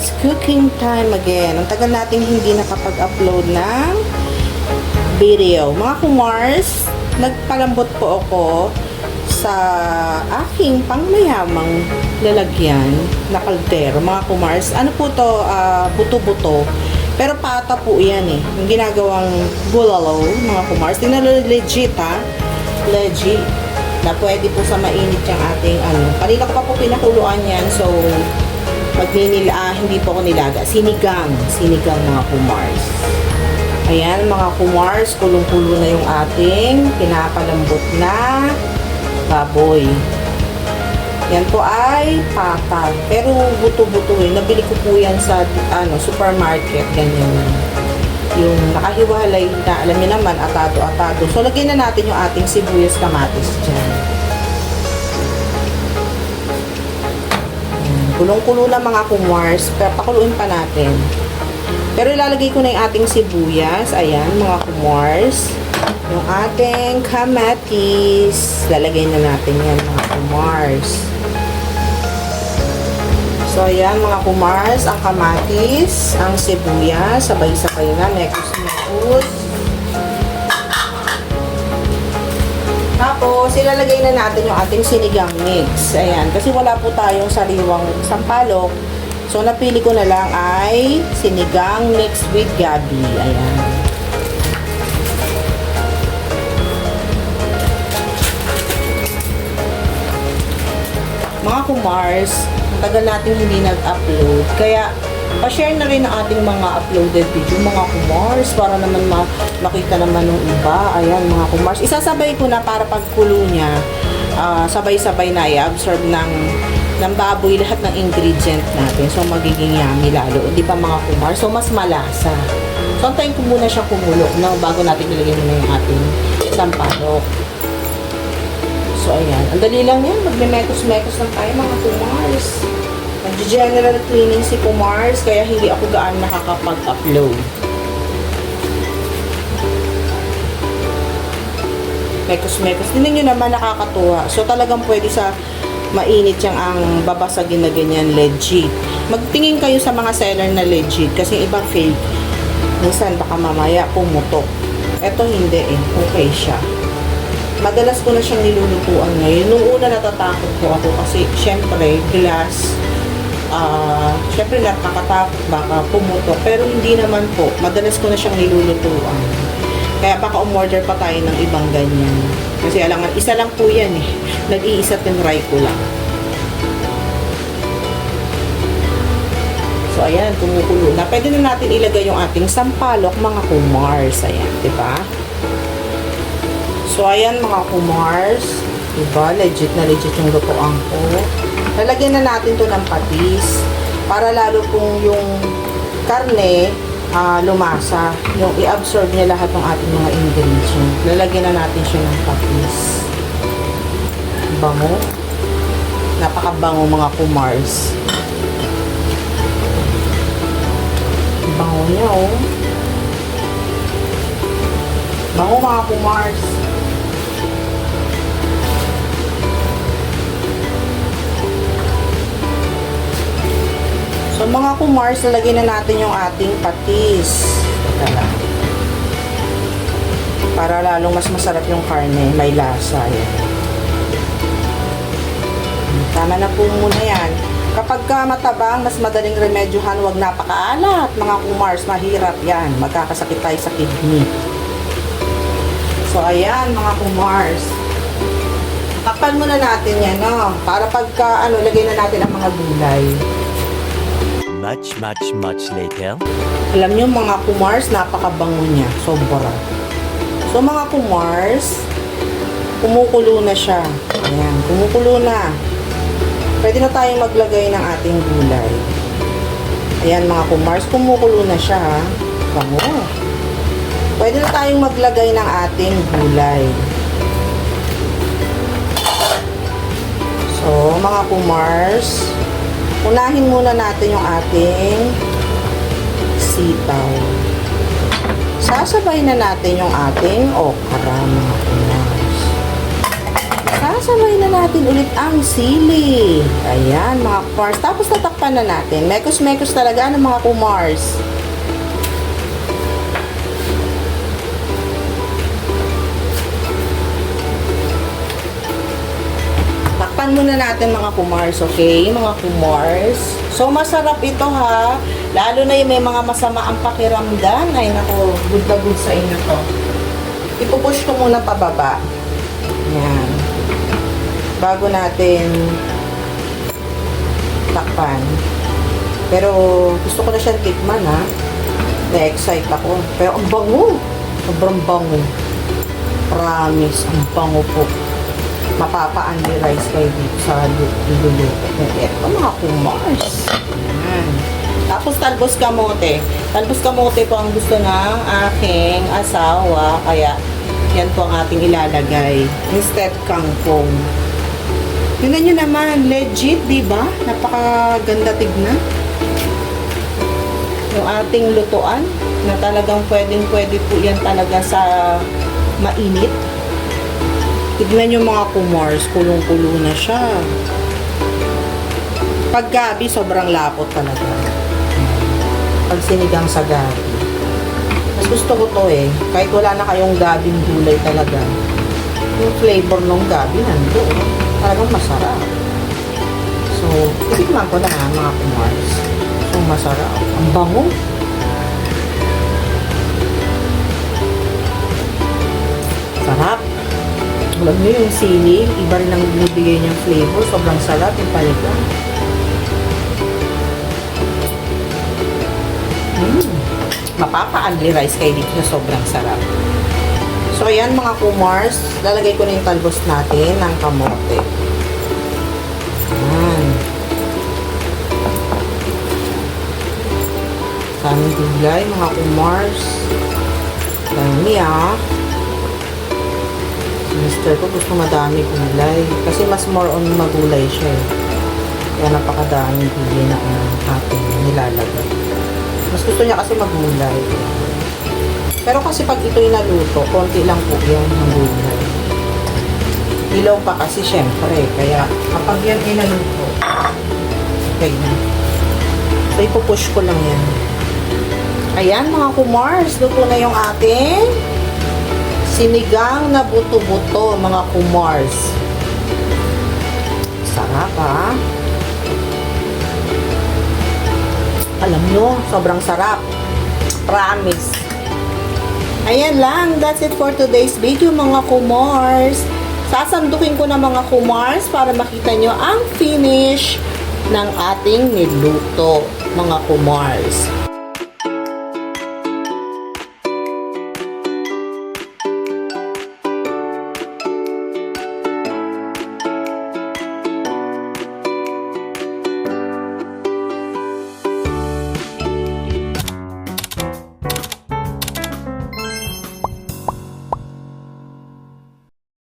It's cooking time again. Ang tagal nating hindi nakapag-upload ng video. Mga kumars, nagpalambot po ako sa aking pangmayamang lalagyan na kaldero. Mga kumars, ano po to? Buto-buto. Pero pata po yan eh. Yung ginagawang bulalo, mga kumars. Tingnan legit ha. Legit. Na pwede po sa mainit yung ating kanina ko pa po pinakuluan yan, so hindi po ako nilaga. Sinigang mga kumars. Ayan mga kumars, kulong-kulo na yung ating pinapalambot na baboy. Yan po ay pata, pero buto-buto eh. Nabili ko po yan sa supermarket, ganyan. Yung nakahiwalay na, alam niyo naman, atado-atado. So, lagyan na natin yung ating sibuyas kamatis dyan. Kulong-kulo na mga kumars. Pero pakuluin pa natin. Pero ilalagay ko na yung ating sibuyas. Ayan, mga kumars. Yung ating kamatis. Lalagay na natin yan, mga kumars. So, ayan mga kumars, ang kamatis, ang sibuyas, sabay-sabay na, mekos-mekos. Tapos, ilalagay na natin yung ating sinigang mix. Ayan, kasi wala po tayong sariwang sampalok. So, napili ko na lang ay sinigang mix with gabi. Ayan. Mga kumars, tagal natin hindi nag-upload. Kaya, pa-share na rin ang ating mga uploaded video, mga kumars, para naman makita naman ng iba. Ayan, mga kumars. Isasabay ko na para pagkulo niya, sabay-sabay na i-absorb ng baboy lahat ng ingredient natin. So, magiging yummy lalo. Di ba, mga kumars? So, mas malasa. So, antayin ko muna siya kumulo, no, bago natin ilagay na yung ating sampalok. So, ayan. Ang dali lang yan. Magme-mekos-mekos lang tayo, mga kumars. Nag-general cleaning si kumars, kaya hindi ako gaan nakakapag-upload. Mekos-mekos. Tingnan nyo naman, nakakatuwa. So, talagang pwede sa mainit yung ang babasagin na ganyan, legit. Magtingin kayo sa mga seller na legit, kasi iba fake. Minsan, baka mamaya pumutok. Eto hindi eh. Okay siya. Madalas ko na siyang nilulutuan ngayon. Nung una natatakot ko ako kasi syempre glass, syempre nakakatakot baka pumutok, pero hindi naman po. Madalas ko na siyang nilulutuan. Kaya baka umorder pa tayo ng ibang ganyan. Kasi alangan, isa lang po yan eh. Nag-iisa tinry ko lang. So ayan, kumukulo na. Pwede na natin ilagay yung ating sampalok, mga kumars. Ayan, diba? So, ayan mga kumars. Diba? Legit na legit yung lutuan ko. Lalagyan na natin to ng patis. Para lalo pong yung karne lumasa. Yung i-absorb niya lahat ng ating mga ingredients. Lalagyan na natin siya ng patis. Bango. Napakabango mga kumars. Bango niya oh. Bango mga kumars. So, mga kumars, lalagyan na natin yung ating patis. Para lalong mas masarap yung karne. May lasa. Yan. Tama na po muna yan. Kapag ka matabang, mas madaling remedyohan, huwag napakaalat. Mga kumars, mahirap yan. Magkakasakit tayo sa kidney. So, ayan, mga kumars. Takpan muna natin yan, no? Para pagka, lagay na natin ang mga gulay. Much later. Alam nyo mga kumars, napakabango niya. Sobra. So mga kumars, kumukulo na siya. Ayan, kumukulo na. Pwede na tayong maglagay ng ating gulay. Ayan mga kumars, kumukulo na siya ha. Bango. Pwede na tayong maglagay ng ating gulay. So mga kumars, unahin muna natin yung ating sitaw. Sasabay na natin yung ating okra, mga kumars. Sasabay na natin ulit ang sili. Ayan, mga kumars. Tapos tatakpan na natin. Mekos-mekos talaga ng mga kumars. Takpan muna natin mga kumars, okay? Mga kumars. So, masarap ito ha. Lalo na yung may mga masama ang pakiramdam. Ay, naku, good na good sa inyo to. Ipupush ko muna pababa. Ayan. Bago natin takpan. Pero gusto ko na siyang tikman ha. Na-excite ako. Pero ang bango. Sobrang bango. Promise, ang bango po. Mapapa-only rice kayo dito sa iluluto. Ito mga kumars. Ayan. Tapos talbos kamote. Talbos kamote po ang gusto ng aking asawa. Kaya yan po ang ating ilalagay. Instead kangkong. Tingnan nyo naman, legit, di ba? Napakaganda tignan. Yung ating lutuan, na talagang pwede po yan talaga sa mainit. Tignan nyo mga kumars, kulong-kulo na siya. Pag gabi, sobrang lapot talaga. Pag sinigang sa gabi. Mas gusto ko to eh. Kahit wala na kayong gabing gulay talaga. Yung flavor ng gabi nandoon. Talagang masarap. So, itikman ko na mga kumars. So, masarap. Ang bango. Sarap. Alam nyo yung sili, iba rin ang binibigay niyang flavor. Sobrang sarap yung palitan. Mapapa-only rice kayo dito na sobrang sarap. So, ayan mga kumars, lalagay ko na yung talbos natin ng kamote. Ayan. Daming gulay mga kumars. Dami Mister ko gusto madami gulay. Kasi mas more on magulay siya eh. Kaya napakadaming gulay na ating nilalagay. Mas gusto niya kasi magulay. Pero kasi pag ito'y naluto, konti lang po yan ng gulay. Ilaw pa kasi syempre. Kaya kapag yan ay naluto, okay na. So ipupush ko lang yan. Ayan mga kumars, luto na yung ating sinigang na buto-buto mga kumars. Sarap ha. Alam nyo, sobrang sarap. Promise. Ayan lang, that's it for today's video mga kumars. Sasandukin ko na mga kumars para makita nyo ang finish ng ating niluto mga kumars.